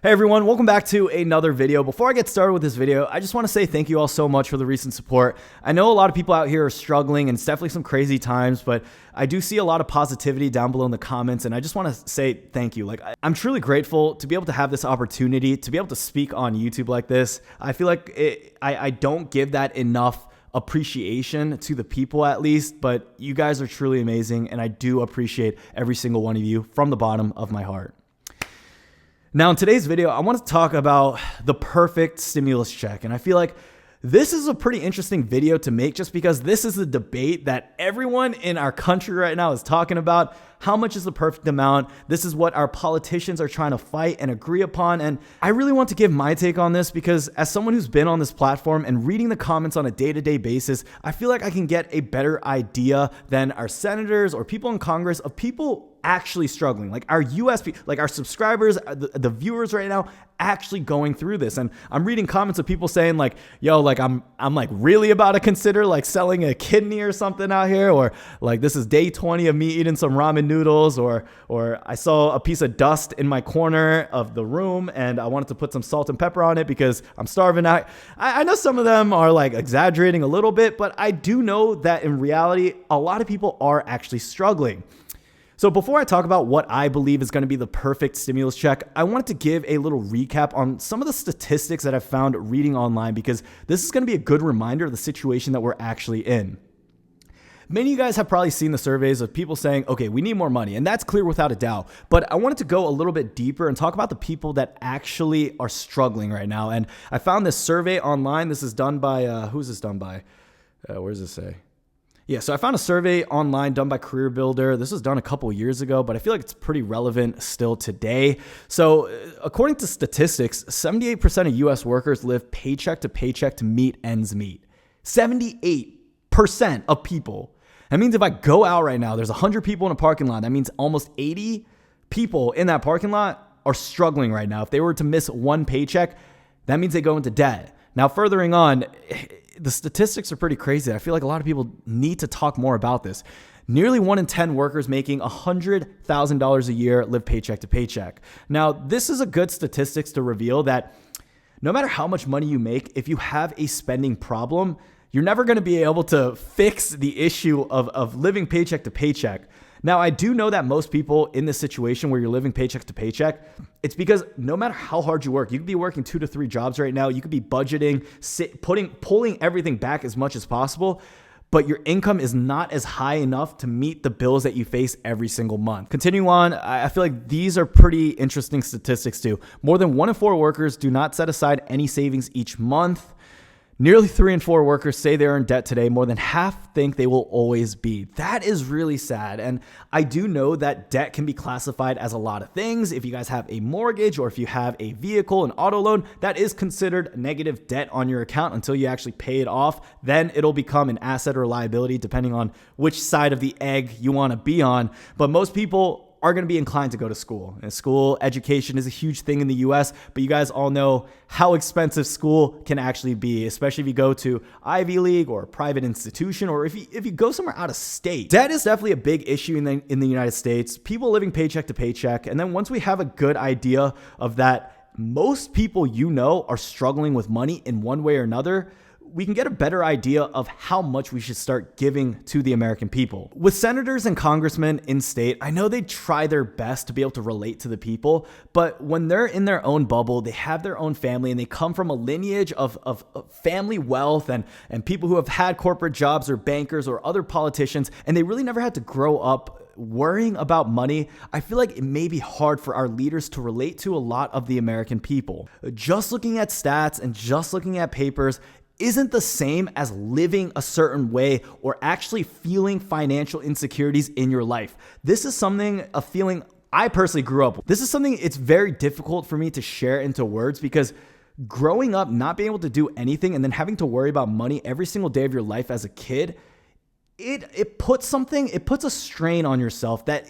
Hey everyone, welcome back to another video. Before I get started with this video, I just want to say thank you all so much for the recent support. I know a lot of people out here are struggling and it's definitely some crazy times, but I do see a lot of positivity down below in the comments and I just want to say thank you. Like, I'm truly grateful to be able to have this opportunity, to be able to speak on YouTube like this. I feel like I don't give that enough appreciation to the people at least, but you guys are truly amazing and I do appreciate every single one of you from the bottom of my heart. Now, in today's video, I want to talk about the perfect stimulus check. And I feel like this is a pretty interesting video to make just because this is the debate that everyone in our country right now is talking about. How much is the perfect amount? This is what our politicians are trying to fight and agree upon. And I really want to give my take on this because as someone who's been on this platform and reading the comments on a day-to-day basis, I feel like I can get a better idea than our senators or people in Congress of people actually struggling, like our like our subscribers, the viewers right now actually going through this. And I'm reading comments of people saying like, yo, like I'm like really about to consider like selling a kidney or something out here, or like this is day 20 of me eating some ramen noodles, or I saw a piece of dust in my corner of the room and I wanted to put some salt and pepper on it because I'm starving. I know some of them are like exaggerating a little bit, but I do know that in reality, a lot of people are actually struggling. So before I talk about what I believe is going to be the perfect stimulus check, I wanted to give a little recap on some of the statistics that I've found reading online because this is going to be a good reminder of the situation that we're actually in. Many of you guys have probably seen the surveys of people saying, okay, we need more money, and that's clear without a doubt. But I wanted to go a little bit deeper and talk about the people that actually are struggling right now. And I found this survey online. This is done by, who's this done by? Where does it say? Yeah, so I found a survey online done by Career Builder. This was done a couple of years ago, but I feel like it's pretty relevant still today. So according to statistics, 78% of US workers live paycheck to paycheck to meet ends meet. 78% of people. That means if I go out right now, there's 100 people in a parking lot. That means almost 80 people in that parking lot are struggling right now. If they were to miss one paycheck, that means they go into debt. Now, furthering on, the statistics are pretty crazy. I feel like a lot of people need to talk more about this. Nearly 1 in 10 workers making $100,000 a year live paycheck to paycheck. Now, this is a good statistics to reveal that no matter how much money you make, if you have a spending problem, you're never going to be able to fix the issue of living paycheck to paycheck. Now, I do know that most people in this situation where you're living paycheck to paycheck, it's because no matter how hard you work, you could be working 2 to 3 jobs right now. You could be budgeting, pulling everything back as much as possible, but your income is not as high enough to meet the bills that you face every single month. Continuing on, I feel like these are pretty interesting statistics too. More than 1 in 4 workers do not set aside any savings each month. Nearly 3 in 4 workers say they're in debt today. More than half think they will always be. That is really sad. And I do know that debt can be classified as a lot of things. If you guys have a mortgage or if you have a vehicle, an auto loan, that is considered negative debt on your account until you actually pay it off. Then it'll become an asset or liability depending on which side of the egg you want to be on. But most people are going to be inclined to go to school. And school education is a huge thing in the US, but you guys all know how expensive school can actually be, especially if you go to Ivy League or a private institution, or if you go somewhere out of state. Debt is definitely a big issue in the United States. People living paycheck to paycheck. And then once we have a good idea of that, most people are struggling with money in one way or another, we can get a better idea of how much we should start giving to the American people. With senators and congressmen in state, I know they try their best to be able to relate to the people, but when they're in their own bubble, they have their own family and they come from a lineage of family wealth and people who have had corporate jobs or bankers or other politicians, and they really never had to grow up worrying about money. I feel like it may be hard for our leaders to relate to a lot of the American people. Just looking at stats and just looking at papers isn't the same as living a certain way or actually feeling financial insecurities in your life. This is a feeling I personally grew up with. This is something it's very difficult for me to share into words because growing up, not being able to do anything and then having to worry about money every single day of your life as a kid, it puts a strain on yourself that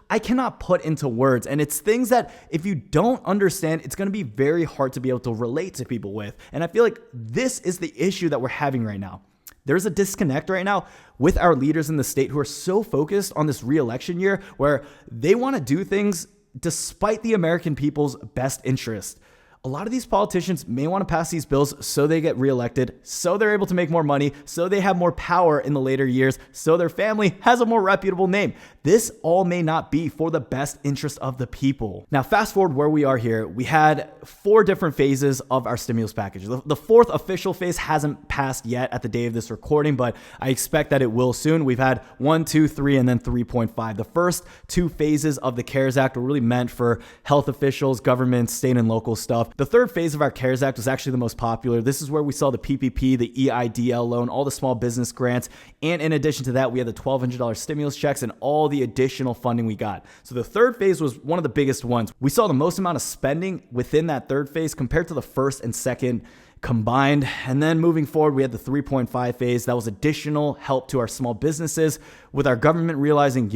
I cannot put into words. And it's things that if you don't understand, it's going to be very hard to be able to relate to people with. And I feel like this is the issue that we're having right now. There's a disconnect right now with our leaders in the state who are so focused on this re-election year where they want to do things despite the American people's best interest. A lot of these politicians may want to pass these bills so they get reelected, so they're able to make more money, so they have more power in the later years, so their family has a more reputable name. This all may not be for the best interest of the people. Now, fast forward where we are here. We had 4 different phases of our stimulus package. The 4th official phase hasn't passed yet at the day of this recording, but I expect that it will soon. We've had 1, 2, 3, and then 3.5. The first 2 phases of the CARES Act were really meant for health officials, government, state and local stuff. The 3rd phase of our CARES Act was actually the most popular. This is where we saw the PPP, the EIDL loan, all the small business grants, and in addition to that, we had the $1,200 stimulus checks and all the additional funding we got. So the 3rd phase was one of the biggest ones. We saw the most amount of spending within that 3rd phase compared to the 1st and 2nd combined. And then moving forward, we had the 3.5 phase. That was additional help to our small businesses, with our government realizing,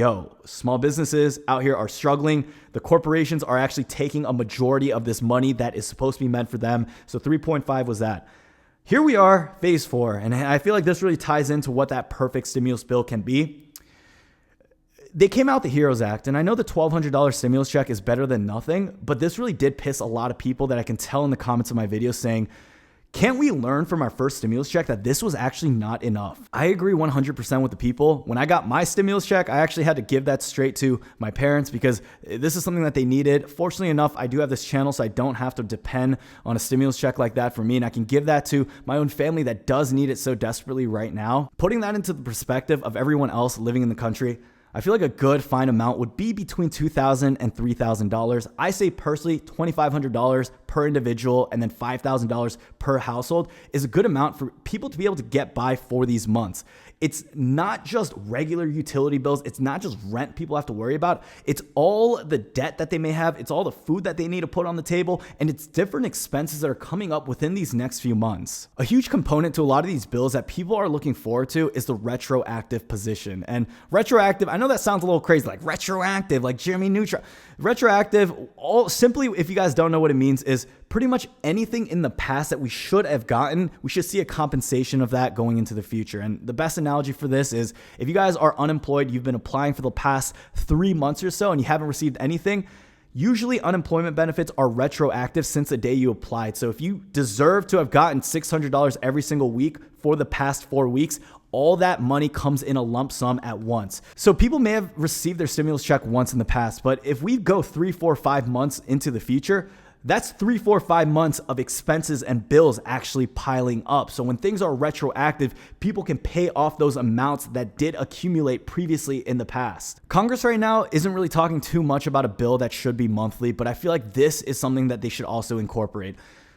small businesses out here are struggling. The corporations are actually taking a majority of this money that is supposed to be meant for them. So 3.5 was that. Here we are, phase 4. And I feel like this really ties into what that perfect stimulus bill can be. They came out the HEROES Act, and I know the $1,200 stimulus check is better than nothing, but this really did piss a lot of people that I can tell in the comments of my videos saying, can't we learn from our first stimulus check that this was actually not enough? I agree 100% with the people. When I got my stimulus check, I actually had to give that straight to my parents because this is something that they needed. Fortunately enough, I do have this channel, so I don't have to depend on a stimulus check like that for me, and I can give that to my own family that does need it so desperately right now. Putting that into the perspective of everyone else living in the country, I feel like a good fine amount would be between $2,000 and $3,000. I say personally $2,500 per individual and then $5,000 per household is a good amount for people to be able to get by for these months. It's not just regular utility bills. It's not just rent people have to worry about. It's all the debt that they may have. It's all the food that they need to put on the table. And it's different expenses that are coming up within these next few months. A huge component to a lot of these bills that people are looking forward to is the retroactive position. And retroactive, I know that sounds a little crazy, like retroactive, like Jimmy Neutron. Retroactive, all simply, if you guys don't know what it means, is pretty much anything in the past that we should have gotten, we should see a compensation of that going into the future. And the best analogy for this is if you guys are unemployed, you've been applying for the past 3 months or so and you haven't received anything, usually unemployment benefits are retroactive since the day you applied. So if you deserve to have gotten $600 every single week for the past 4 weeks, all that money comes in a lump sum at once. So people may have received their stimulus check once in the past, but if we go 3, 4, 5 months into the future, that's 3, 4, 5 months of expenses and bills actually piling up. So when things are retroactive, people can pay off those amounts that did accumulate previously in the past. Congress right now isn't really talking too much about a bill that should be monthly, but I feel like this is something that they should also incorporate.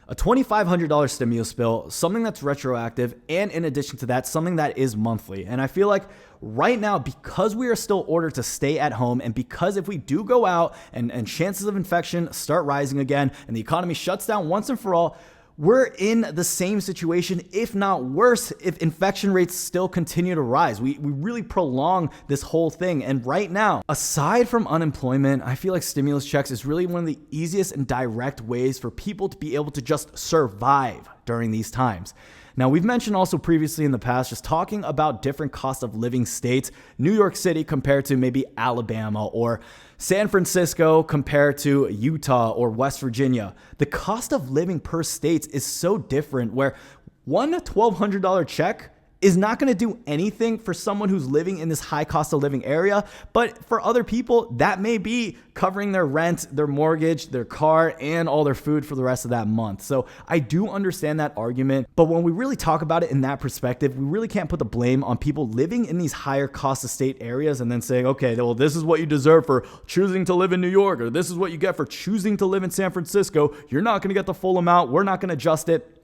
A $2,500 stimulus bill, something that's retroactive, and in addition to that, something that is monthly. And I feel like right now, because we are still ordered to stay at home, and because if we do go out and chances of infection start rising again, and the economy shuts down once and for all, we're in the same situation, if not worse, if infection rates still continue to rise. We really prolong this whole thing. And right now, aside from unemployment, I feel like stimulus checks is really one of the easiest and direct ways for people to be able to just survive during these times. Now, we've mentioned also previously in the past, just talking about different cost of living states, New York City compared to maybe Alabama, or San Francisco compared to Utah or West Virginia. The cost of living per state is so different, where one $1,200 check is not going to do anything for someone who's living in this high cost of living area. But for other people, that may be covering their rent, their mortgage, their car, and all their food for the rest of that month. So I do understand that argument. But when we really talk about it in that perspective, we really can't put the blame on people living in these higher cost of state areas and then saying, okay, well, this is what you deserve for choosing to live in New York, or this is what you get for choosing to live in San Francisco. You're not going to get the full amount. We're not going to adjust it.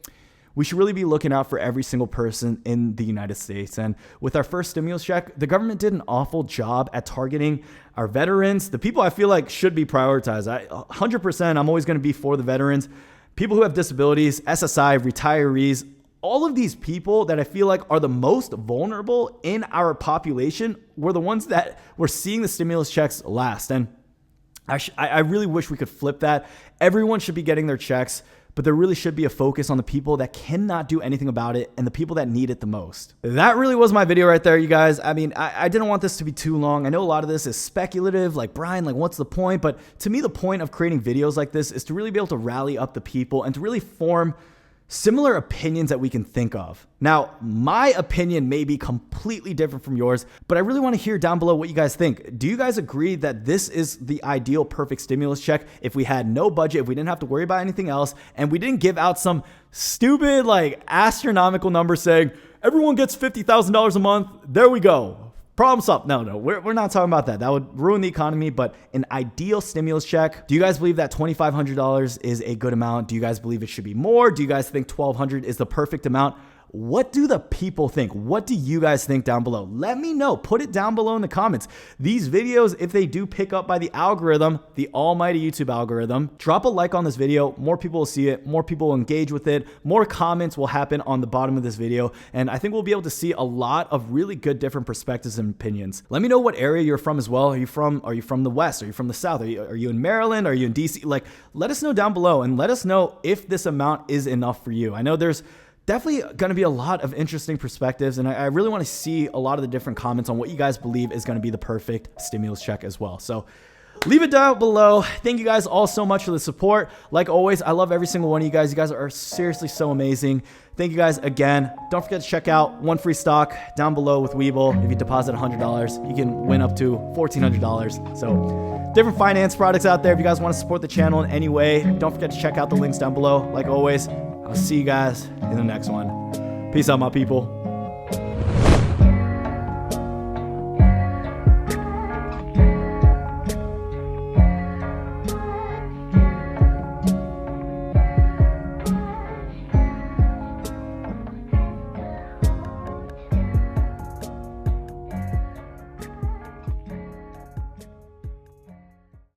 We should really be looking out for every single person in the United States. And with our first stimulus check, the government did an awful job at targeting our veterans, the people I feel like should be prioritized. 100%, I'm always going to be for the veterans, people who have disabilities, SSI, retirees, all of these people that I feel like are the most vulnerable in our population were the ones that were seeing the stimulus checks last. And I really wish we could flip that Everyone should be getting their checks, but there really should be a focus on the people that cannot do anything about it and the people that need it the most. That really was my video right there, you guys. I mean, I didn't want this to be too long. I know a lot of this is speculative, like, Brian, like, what's the point? But to me, the point of creating videos like this is to really be able to rally up the people and to really form similar opinions that we can think of. Now, my opinion may be completely different from yours, but I really want to hear down below what you guys think. Do you guys agree that this is the ideal perfect stimulus check if we had no budget, if we didn't have to worry about anything else, and we didn't give out some stupid, like, astronomical number saying everyone gets $50,000 a month, there we go, problem solved? No, we're not talking about that. That would ruin the economy, but an ideal stimulus check. Do you guys believe that $2,500 is a good amount? Do you guys believe it should be more? Do you guys think $1,200 is the perfect amount? What do the people think? What do you guys think down below? Let me know. Put it down below in the comments. These videos, if they do pick up by the algorithm, the almighty YouTube algorithm, drop a like on this video. More people will see it. More people will engage with it. More comments will happen on the bottom of this video. And I think we'll be able to see a lot of really good different perspectives and opinions. Let me know what area you're from as well. Are you from the West? Are you from the South? Are you in Maryland? Are you in DC? Like, let us know down below and let us know if this amount is enough for you. I know there's definitely going to be a lot of interesting perspectives, and I really want to see a lot of the different comments on what you guys believe is going to be the perfect stimulus check as well. So leave it down below. Thank you guys all so much for the support. Like always, I love every single one of you guys. You guys are seriously so amazing. Thank you guys again. Don't forget to check out one free stock down below with Webull. If you deposit $100, you can win up to $1,400. So different finance products out there. If you guys want to support the channel in any way, don't forget to check out the links down below. Like always, I'll see you guys in the next one. Peace out, my people.